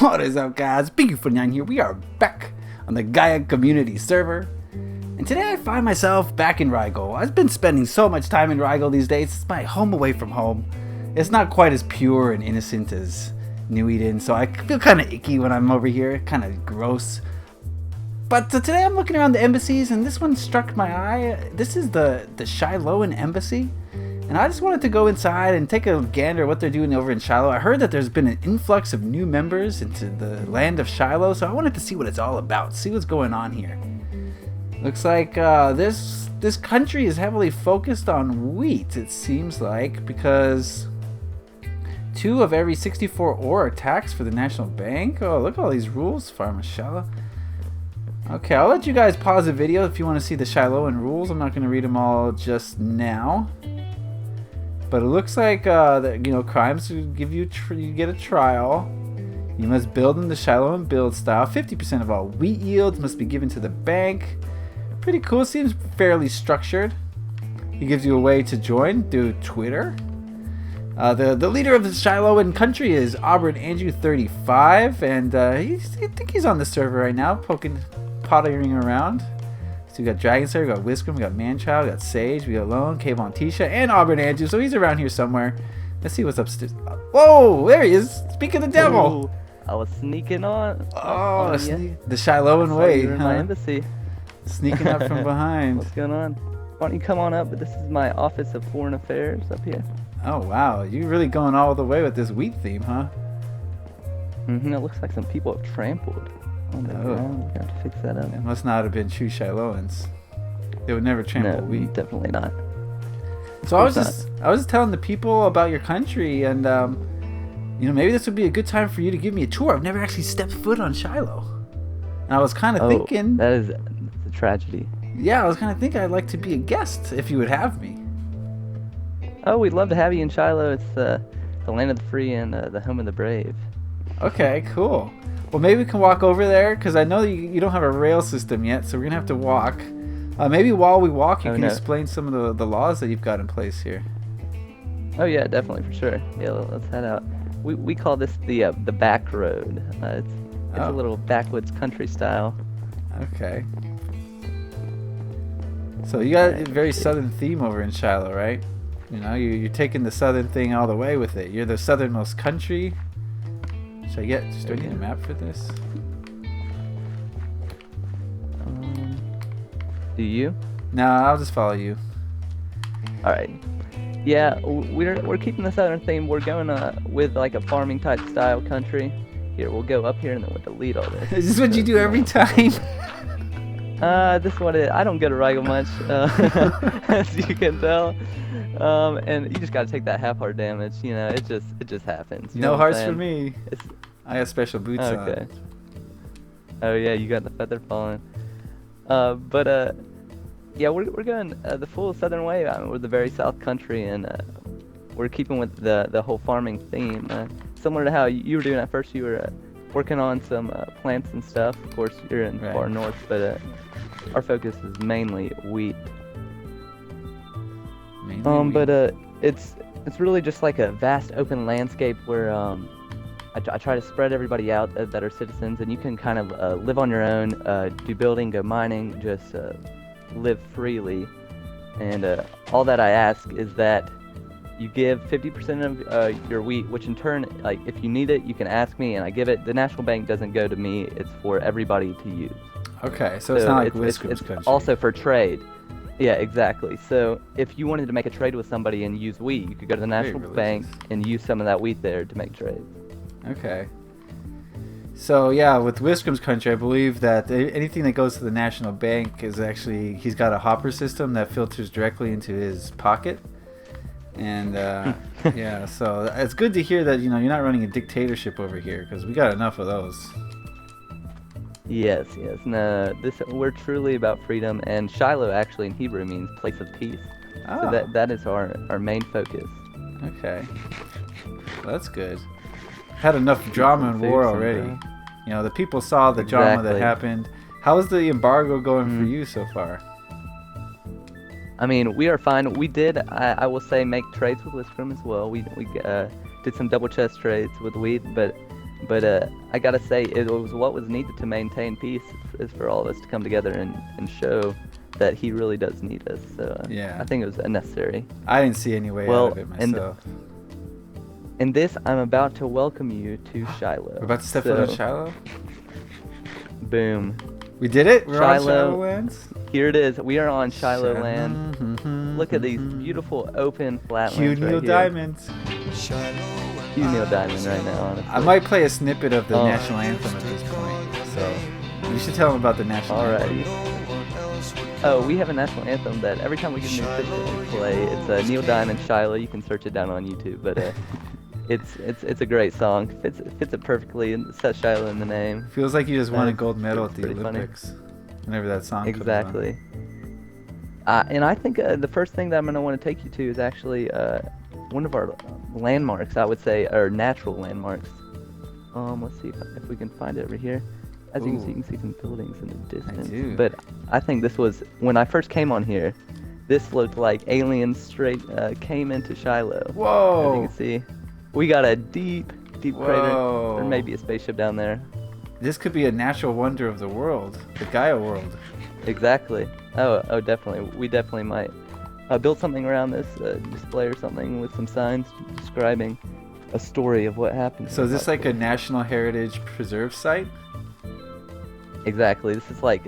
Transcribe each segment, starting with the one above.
What is up, guys? Beancrew49 here. We are back on the Gaia community server. And today I find myself back in Rigel. I've been spending so much time in Rigel these days. It's my home away from home. It's not quite as pure and innocent as New Eden, so I feel kind of icky when I'm over here. Kind of gross. But today I'm looking around the embassies, and this one struck my eye. This is the Shiloh embassy. And I just wanted to go inside and take a gander at what they're doing over in Shiloh. I heard that there's been an influx of new members into the land of Shiloh, so I wanted to see what it's all about, see what's going on here. Looks like this country is heavily focused on wheat, it seems like, because 2 of every 64 ore are taxed for the National Bank. Oh, look at all these rules, Farmer Shiloh. Okay, I'll let you guys pause the video if you want to see the Shilohan rules. I'm not going to read them all just now. But it looks like crimes give you get a trial. You must build in the Shilohan build style. 50% of all wheat yields must be given to the bank. Pretty cool. Seems fairly structured. He gives you a way to join through Twitter. The leader of the Shilohan country is Andrew35, and I think he's on the server right now, pottering around. So we got Dragon Slayer, we got Whiskum, we got Manchild, we got Sage, we got Lone, Kayvon Tisha, and Andrew. So he's around here somewhere. Let's see what's upstairs. Whoa, there he is. Speak of the devil. Ooh, I was sneaking on. Oh, the Shilohan way, huh? My embassy. Sneaking up from behind. What's going on? Why don't you come on up? This is my Office of Foreign Affairs up here. Oh, wow. You're really going all the way with this wheat theme, huh? Mm-hmm. It looks like some people have trampled on the ground. We have to fix that up. It must not have been true Shilohans. They would never trample wheat. Definitely not. So I was just telling the people about your country, and maybe this would be a good time for you to give me a tour. I've never actually stepped foot on Shiloh, and I was kind of thinking that's a tragedy. Yeah, I was kind of thinking I'd like to be a guest if you would have me. Oh, we'd love to have you in Shiloh. It's the land of the free and the home of the brave. Okay, cool. Well, maybe we can walk over there, because I know you don't have a rail system yet, so we're going to have to walk. Maybe while we walk, you can explain some of the laws that you've got in place here. Oh, yeah, definitely, for sure. Yeah, let's head out. We call this the back road. It's a little backwoods country style. Okay. So you got a very southern theme over in Shiloh, right? You know, you're taking the southern thing all the way with it. You're the southernmost country. Do I need a map for this? Do you? No, I'll just follow you. All right. Yeah, we're keeping the southern theme. We're going with like a farming type style country. Here, we'll go up here and then we'll delete all this. Is this what you do every time? This is what it is. I don't go to Rigel much, as you can tell. And you just gotta take that half-heart damage. You know, it just happens. No hearts for me. I have special boots on. Okay. Oh yeah, you got the feather falling. Yeah, we're going the full southern way. I mean, we're the very south country, and we're keeping with the whole farming theme. Similar to how you were doing at first, you were working on some plants and stuff. Of course, you're in far north, but our focus is mainly wheat. It's really just like a vast open landscape where I try to spread everybody out that are citizens, and you can kind of live on your own, do building, go mining, just live freely. And all that I ask is that you give 50% of your wheat, which in turn, like if you need it, you can ask me and I give it. The National Bank doesn't go to me; it's for everybody to use. Okay, so it's not like Whiskum's country. Also for trade. Yeah, exactly. So if you wanted to make a trade with somebody and use wheat, you could go to the National Bank and use some of that wheat there to make trades. Okay. So yeah, with Whiskum's country, I believe that anything that goes to the National Bank is actually, he's got a hopper system that filters directly into his pocket. And yeah, so it's good to hear that you're not running a dictatorship over here, because we got enough of those. Yes. No, we're truly about freedom, and Shiloh actually in Hebrew means place of peace. Oh. So that is our main focus. Okay. Well, that's good. Had enough drama and war already. The people saw the drama that happened. How's the embargo going for you so far? I mean, we are fine. We did, I will say, make trades with Whiskum as well. We did some double chest trades with wheat, but But I gotta say, it was what was needed to maintain peace is for all of us to come together and show that he really does need us. So Yeah. I think it was necessary. I didn't see any way out of it myself. In this, I'm about to welcome you to Shiloh. We're about to step foot in Shiloh? Boom. We did it? We're on Shiloh. Shiloh lands? Here it is. We are on Shiloh land. Look at these beautiful open flat lands Neil right here. Diamonds. Cue Neil Diamond right now, honestly. I might play a snippet of the national anthem at this point. So you should tell them about the national anthem. Alrighty. Oh, we have a national anthem that every time we get a new citizen we play. It's Neil Diamond Shiloh. You can search it down on YouTube, but it's a great song. Fits it perfectly. And it says Shiloh in the name. Feels like you just won a gold medal at the pretty funny. Olympics. Whenever that song comes on. Exactly. And I think the first thing that I'm gonna want to take you to is actually one of our landmarks. I would say, or natural landmarks. Let's see if we can find it over here. As you can see some buildings in the distance. I do. But I think this was when I first came on here. This looked like aliens straight came into Shiloh. Whoa! As you can see, we got a deep crater. There may be a spaceship down there. This could be a natural wonder of the world, the Gaia world. Exactly. Oh, definitely. We definitely might build something around this display or something with some signs describing a story of what happened. So is this like a National Heritage Preserve site? Exactly. This is like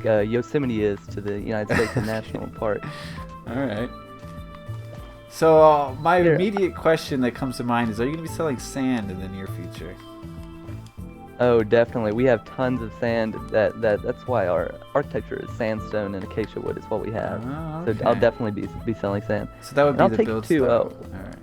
Yosemite is to the United States National Park. All right. So my immediate question that comes to mind is: are you going to be selling sand in the near future? Oh, definitely. We have tons of sand. That's why our architecture is sandstone and acacia wood is what we have. Oh, okay. So I'll definitely be selling sand. So that would be the build style. All right.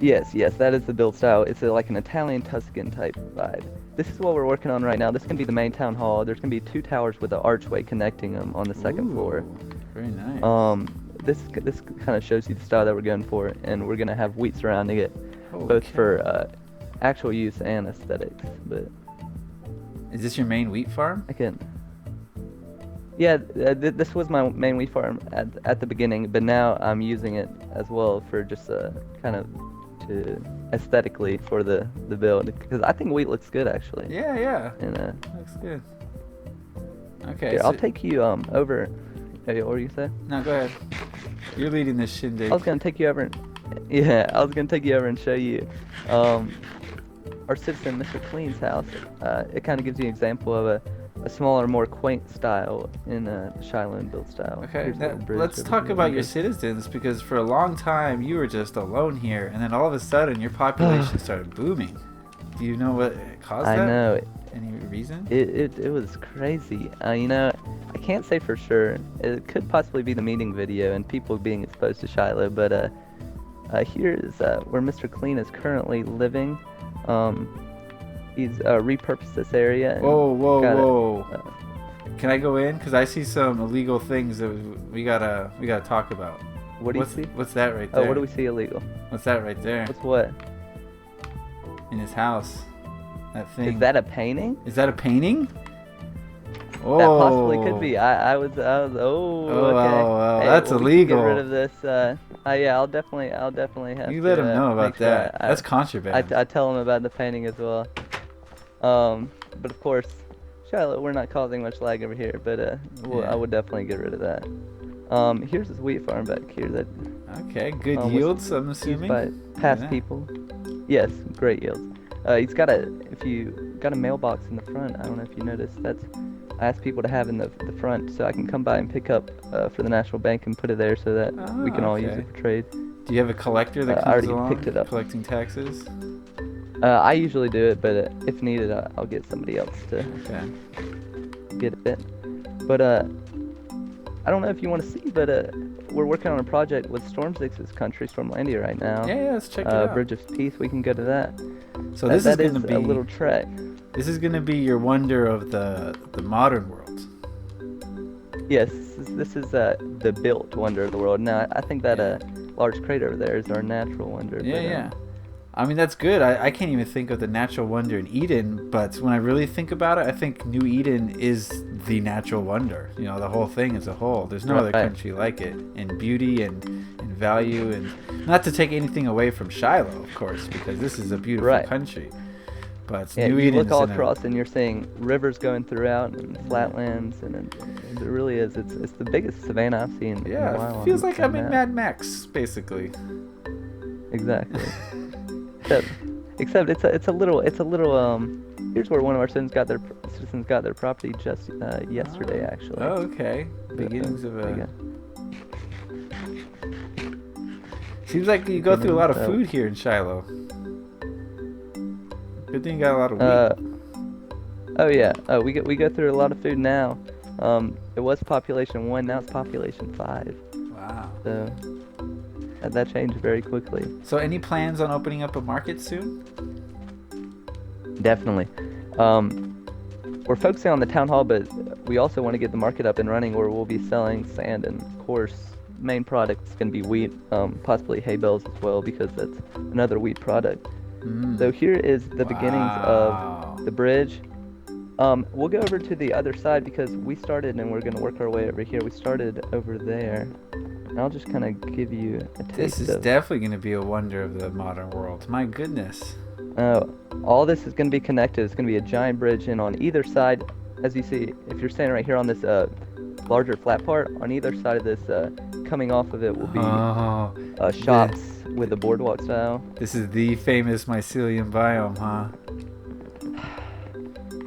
Yes, that is the build style. It's like an Italian Tuscan type vibe. This is what we're working on right now. This can be the main town hall. There's gonna be 2 towers with an archway connecting them on the second floor. Very nice. This kind of shows you the style that we're going for, and we're gonna have wheat surrounding it, both for actual use and aesthetics. But is this your main wheat farm? Yeah, this was my main wheat farm at the beginning, but now I'm using it as well for just kind of to aesthetically for the build, because I think wheat looks good actually. Yeah. And looks good. Okay. Here, I'll take you over. Hey, what were you say? No, go ahead. You're leading this shindig. I was gonna take you over and show you our citizen Mr. Clean's house. It kind of gives you an example of a smaller, more quaint style in the Shiloh build style. Okay, let's talk about your citizens, because for a long time you were just alone here, and then all of a sudden your population started booming. Do you know what caused that? I know. Any reason? It was crazy. I can't say for sure. It could possibly be the meeting video and people being exposed to Shiloh, but here is where Mr. Clean is currently living. He's repurposed this area. And whoa! Can I go in? Cause I see some illegal things that we gotta talk about. What do you see? What's that right there? Oh, what do we see illegal? What's that right there? What's what? In his house. That thing. Is that a painting? Is that a painting? Oh. That possibly could be. I was. Okay. Oh, hey, that's illegal. Get rid of this. Yeah, I'll definitely have. You let him know about sure that. That's contraband. I tell him about the painting as well. But of course, Shiloh, we're not causing much lag over here, but I would definitely get rid of that. Here's his wheat farm back here that. Okay, good yields, I'm assuming. By past people. Yes, great yields. He's got if you got a mailbox in the front, I don't know if you noticed, I asked people to have in the front so I can come by and pick up for the National Bank and put it there so that we can all use it for trade. Do you have a collector that comes along picked it up. collecting taxes? I usually do it, but if needed, I'll get somebody else to get it. But I don't know if you want to see, but we're working on a project with Storm6's country, Stormlandia, right now. Yeah, let's check it out. Bridge of Peace, we can go to that. So this is going to be a little trek. This is going to be your wonder of the modern world. Yes, this is the built wonder of the world. Now, I think that large crater over there is our natural wonder. Yeah. I mean, that's good. I can't even think of the natural wonder in Eden, but when I really think about it, I think New Eden is the natural wonder. You know, the whole thing as a whole. There's no other country like it in beauty and value, and not to take anything away from Shiloh, of course, because this is a beautiful country. But New you look all across and you're seeing rivers going throughout and flatlands, and it really is. It's the biggest savanna I've seen in a while. It feels like I'm in Mad Max, basically. Exactly. except it's a little here's where one of our citizens got their property just yesterday, actually. Oh, okay. Beginnings of a. Seems like you go through a lot of food here in Shiloh. Good thing you got a lot of wheat. Oh yeah. We go through a lot of food now. It was population 1, now it's population 5. Wow. So that changed very quickly. So any plans on opening up a market soon? Definitely. We're focusing on the town hall, but we also want to get the market up and running, where we'll be selling sand, and of course main product is going to be wheat, possibly hay bales as well, because that's another wheat product. So here is the beginnings of the bridge. We'll go over to the other side because we started, and we're going to work our way over here. We started over there. And I'll just kind of give you a taste. This is definitely going to be a wonder of the modern world. My goodness. All this is going to be connected. It's going to be a giant bridge, and on either side, as you see, if you're standing right here on this larger flat part, on either side of this, coming off of it will be shops with a boardwalk style. This is the famous mycelium biome, huh?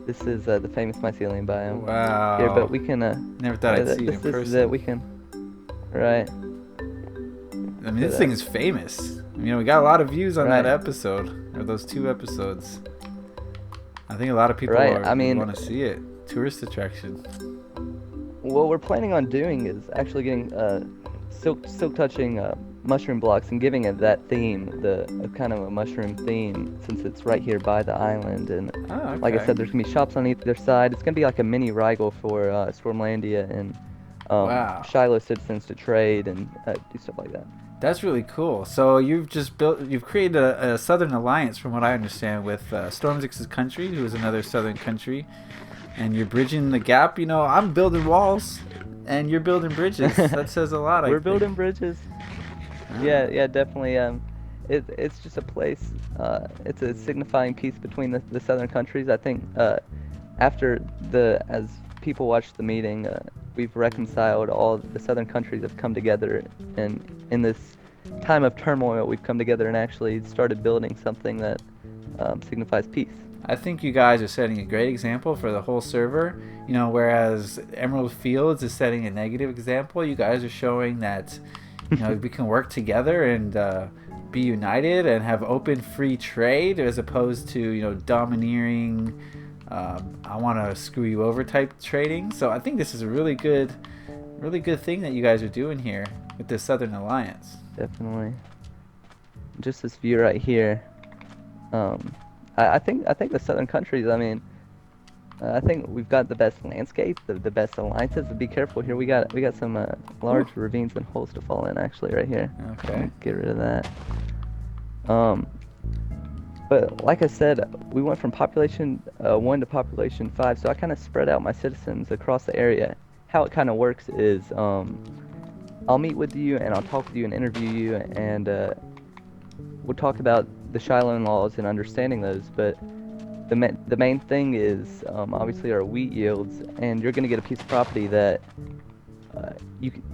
This is the famous mycelium biome. Wow. Here, but we can. Never thought I'd see it in person. This is it. We can. Right. I mean, this thing is famous. You know, we got a lot of views on that episode, or those 2 episodes. I think a lot of people want to see it. Tourist attraction. What we're planning on doing is actually getting silk touching mushroom blocks and giving it that theme, a kind of a mushroom theme, since it's right here by the island. And like I said, there's gonna be shops on either side. It's gonna be like a mini Rigel for Stormlandia and Shiloh citizens to trade and do stuff like that. That's really cool. So you've created a southern alliance, from what I understand, with Stormzix's country, who is another southern country, and you're bridging the gap. You know, I'm building walls, and you're building bridges. That says a lot. We're building bridges. Yeah, definitely. It's just a place. It's a signifying piece between the southern countries. I think as people watch the meeting, we've reconciled. All the southern countries have come together, and in this time of turmoil, we've come together and actually started building something that signifies peace. I think you guys are setting a great example for the whole server. You know, whereas Emerald Fields is setting a negative example, you guys are showing that, you know, we can work together and be united and have open, free trade, as opposed to, you know, domineering, I want to screw you over type trading. So I think this is a really good thing that you guys are doing here with the Southern Alliance. Definitely. Just this view right here. I think the southern countries, I mean, I think we've got the best landscape, the best alliances. But be careful here. We got some large ravines and holes to fall in, actually, right here. Okay. Get rid of that. But like I said, we went from population 1 to population 5, so I kind of spread out my citizens across the area. How it kind of works is, I'll meet with you and I'll talk with you and interview you, and we'll talk about the Shiloh laws and understanding those. But the main thing is obviously our wheat yields, and you're going to get a piece of property that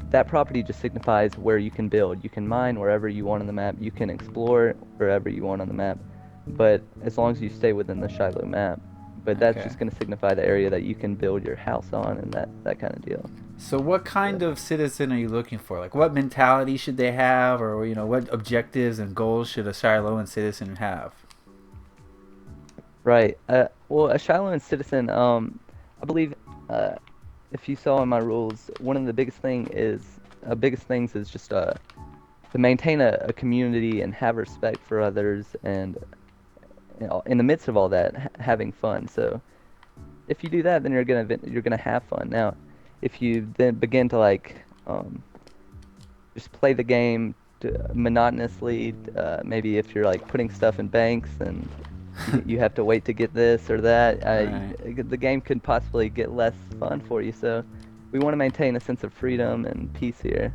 that property just signifies where you can build. You can mine wherever you want on the map. You can explore wherever you want on the map, but as long as you stay within the Shiloh map. But that's just going to signify the area that you can build your house on, and that kind of deal. So what kind of citizen are you looking for? Like, what mentality should they have, or, you know, what objectives and goals should a Shilohan citizen have? Right. Well, a Shilohan citizen, I believe, if you saw in my rules, one of the biggest things is just to maintain a community and have respect for others, and, you know, in the midst of all that, having fun. So if you do that, then you're gonna have fun. Now, if you then begin to just play the game monotonously, maybe if you're like putting stuff in banks and you have to wait to get this or that. Right. The game could possibly get less fun for you. So we want to maintain a sense of freedom and peace here.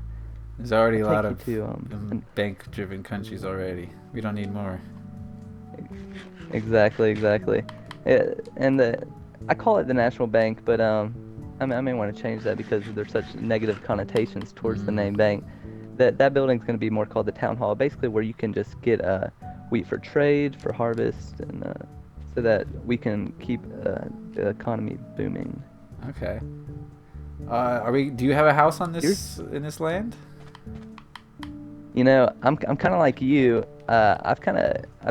There's already a I'll lot take of you to bank-driven countries already. We don't need more. exactly. I call it the national bank, but I may want to change that because there's such negative connotations towards the name bank. That building's going to be more called the town hall, basically where you can just get wheat for trade, for harvest, and so that we can keep the economy booming. Okay. Do you have a house on this in this land? You know, I'm kind of like you. I've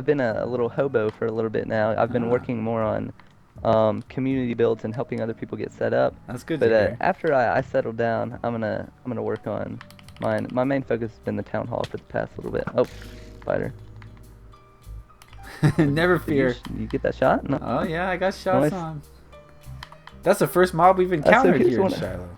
been a little hobo for a little bit now. I've been working more on community builds and helping other people get set up. That's good But to hear. after I settle down, I'm gonna work on mine. My main focus has been the town hall for the past little bit. Oh, spider. Never fear. You get that shot? No. Oh yeah, I got shots Nice. on. That's the first mob we've encountered here's here in one- Shiloh.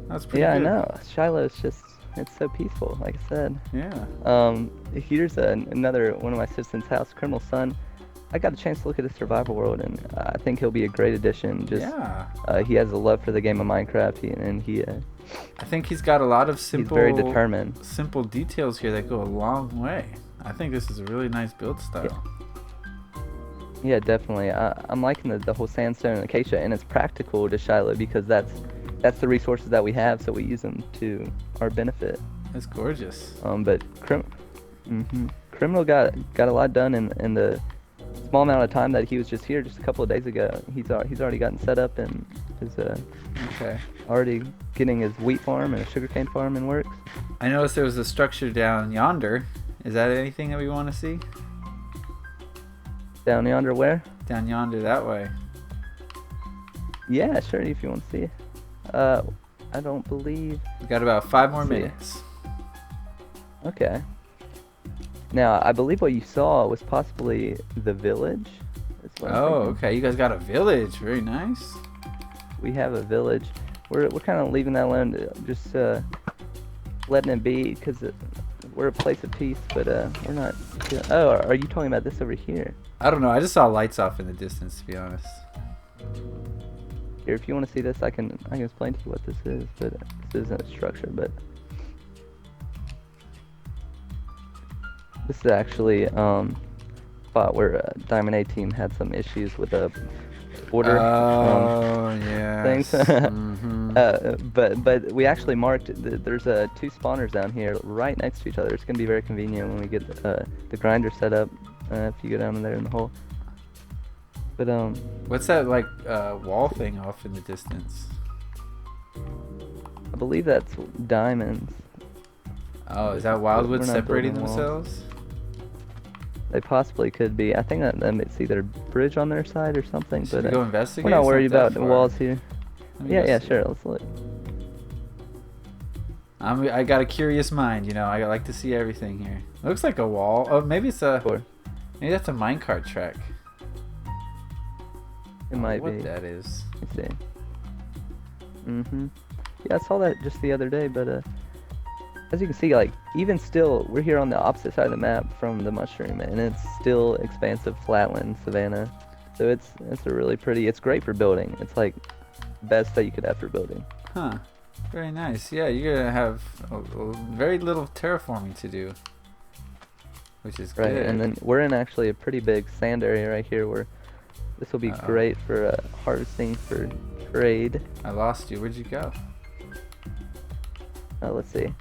That's pretty Yeah, good. I know. Shiloh's it's so peaceful, like I said. Yeah. Here's another one of my citizens' house, Criminal Son. I got a chance to look at his survival world, and I think he'll be a great addition. Yeah. He has a love for the game of Minecraft, he I think he's got a lot of he's simple, very determined. simple details here that go a long way. I think this is a really nice build style. Yeah, definitely. I'm liking the whole sandstone and acacia, and it's practical to Shiloh because that's the resources that we have, so we use them to our benefit. That's gorgeous. But Criminal got a lot done in the small amount of time that he was just here, just a couple of days ago. He's already gotten set up and is Okay. already getting his wheat farm and a sugarcane farm in works. I noticed there was a structure down yonder. Is that anything that we want to see? Down yonder, where? Down yonder that way. Yeah, sure. If you want to see. I don't believe. We got about 5 more Let's see. minutes. Okay. Now, I believe what you saw was possibly the village. That's what I'm Oh, thinking. okay. You guys got a village. Very nice. We have a village. We're kind of leaving that land, just letting it be, because we're a place of peace. But we're not. Oh, are you talking about this over here? I don't know. I just saw lights off in the distance, to be honest. Here, if you want to see this, I can explain to you what this is. But this isn't a structure, but this is actually spot where Diamond A Team had some issues with a border Yeah. things. But we actually marked. There's 2 spawners down here, right next to each other. It's gonna be very convenient when we get the grinder set up. If you go down in there in the hole. But What's that like wall thing off in the distance? I believe that's diamonds. Oh, is that Wildwood We're not separating building walls. themselves? They possibly could be. I think that it's either a bridge on their side or something. Should But we go investigate? we're not It's worried that about the far. walls here. Let me Yeah, go yeah, see. sure. Let's look. I got a curious mind, you know. I like to see everything here. Looks like a wall. Oh, maybe it's a. Sure. Maybe that's a minecart track. It might what be. that is. Let's see. Yeah, I saw that just the other day, but as you can see, like, even still, we're here on the opposite side of the map from the mushroom, and it's still expansive flatland savanna. So it's a really pretty. It's great for building. It's like best that you could have for building. Huh. Very nice. Yeah, you're gonna have very little terraforming to do, which is Right, good. and then we're in actually a pretty big sand area right here where this will be great for harvesting for trade. I lost you. Where'd you go? Let's see.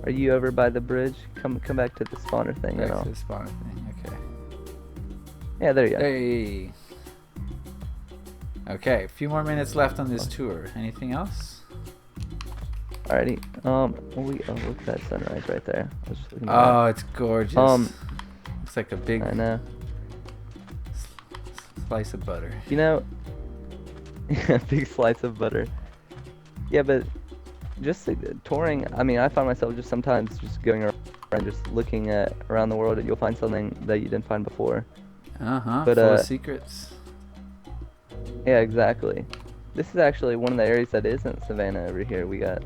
Are you over by the bridge? Come back to the spawner thing Back and to all. the spawner thing. Okay. Yeah, there you go. Hey. Okay, a few more minutes left on this tour. Anything else? Alrighty. Look at that sunrise right there. I was just looking at Oh, it's gorgeous. Um, Looks like a big that. I know. slice of butter. You know, big slice of butter. Yeah, but just touring. I mean, I find myself just sometimes just going around, just looking around the world, and you'll find something that you didn't find before. Uh-huh. But, Full of secrets. Yeah, exactly. This is actually one of the areas that isn't savanna over here. We got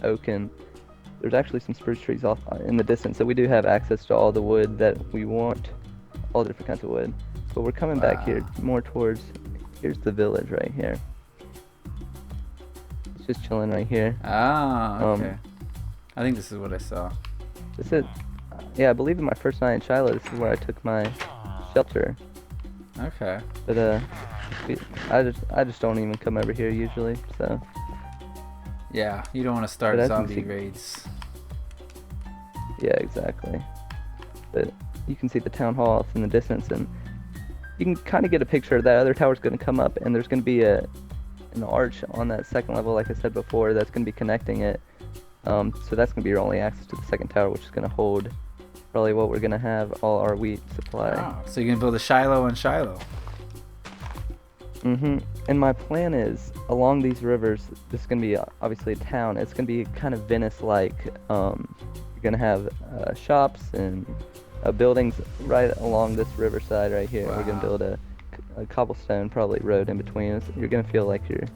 oak and there's actually some spruce trees off in the distance. So we do have access to all the wood that we want, all different kinds of wood. But we're coming back here more towards. Here's the village right here. It's just chilling right here. Ah, okay. I think this is what I saw. This is, yeah, I believe in my first night in Shiloh, this is where I took my shelter. Okay. But I just don't even come over here usually. So. Yeah, you don't want to start zombie raids. Yeah, exactly. But you can see the town hall off in the distance, and you can kind of get a picture of that other tower's going to come up, and there's going to be an arch on that second level, like I said before, that's going to be connecting it. So that's going to be your only access to the second tower, which is going to hold probably what we're going to have all our wheat supply. Oh, so you're going to build a Shiloh on Shiloh. And my plan is, along these rivers, this is going to be obviously a town. It's going to be kind of Venice-like. You're going to have shops and buildings right along this riverside right here. Wow. We're going to build a cobblestone probably road in between. You're going to feel like you're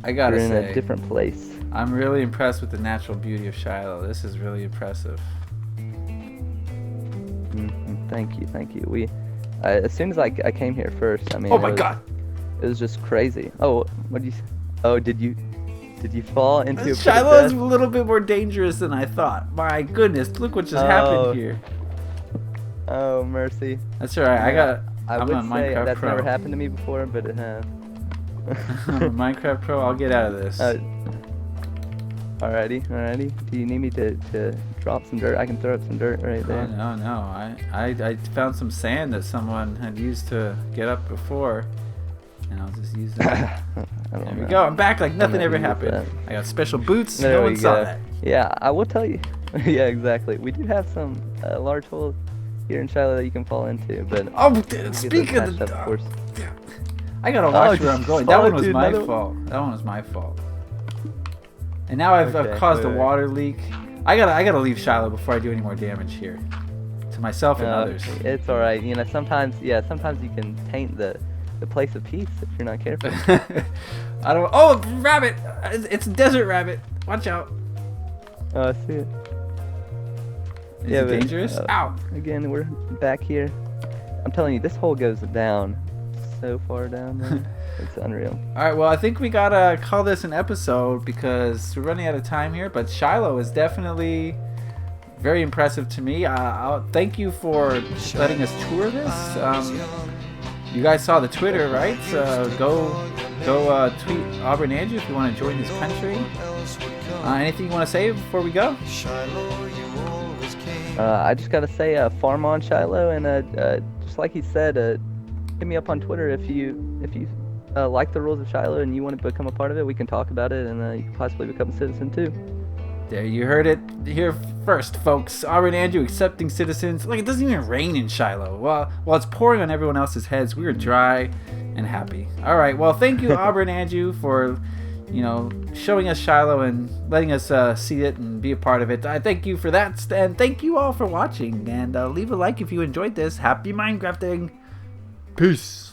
in a different place. I'm really impressed with the natural beauty of Shiloh. This is really impressive. Thank you. We, as soon as I came here first, I mean, oh my God, it was just crazy. Oh, what did you? Oh, did you fall into? Shiloh is a little bit more dangerous than I thought. My goodness, look what just happened here. Oh mercy. That's alright. I would say that's Pro. Never happened to me before, but it has. I'm a Minecraft Pro. I'll get out of this. Alrighty. Do you need me to drop some dirt? I can throw up some dirt right there. Oh, no. I found some sand that someone had used to get up before, and I'll just use that. There we go. I'm back like nothing ever happened. I got special boots. No one saw that. Yeah, I will tell you. Yeah, exactly. We do have some large holes here in Shiloh that you can fall into, but speaking of the, of course. I gotta watch where I'm going. That one was my fault. And now I've caused a water leak. I gotta leave Shiloh before I do any more damage here to myself and others. It's all right. You know, sometimes you can taint the place of peace if you're not careful. I don't. Oh, rabbit! It's a desert rabbit. Watch out. Oh, I see it. Is it dangerous? Ow! Again, we're back here. I'm telling you, this hole goes down so far down there. It's unreal. Alright, well, I think we gotta call this an episode because we're running out of time here, but Shiloh is definitely very impressive to me. I'll thank you for letting us tour this. You guys saw the Twitter, right? Go tweet Auburn Andrew if you want to join this country. Anything you want to say before we go? I just gotta say, farm on Shiloh, and just like he said, hit me up on Twitter if you like the rules of Shiloh and you want to become a part of it. We can talk about it, and you can possibly become a citizen too. There, you heard it here first, folks. Auburn Andrew accepting citizens. Like, it doesn't even rain in Shiloh. Well, while it's pouring on everyone else's heads, we are dry and happy. All right, well, thank you, Auburn Andrew, for showing us Shiloh and letting us see it and be a part of it. I thank you for that, and thank you all for watching. And leave a like if you enjoyed this. Happy Minecrafting. Peace.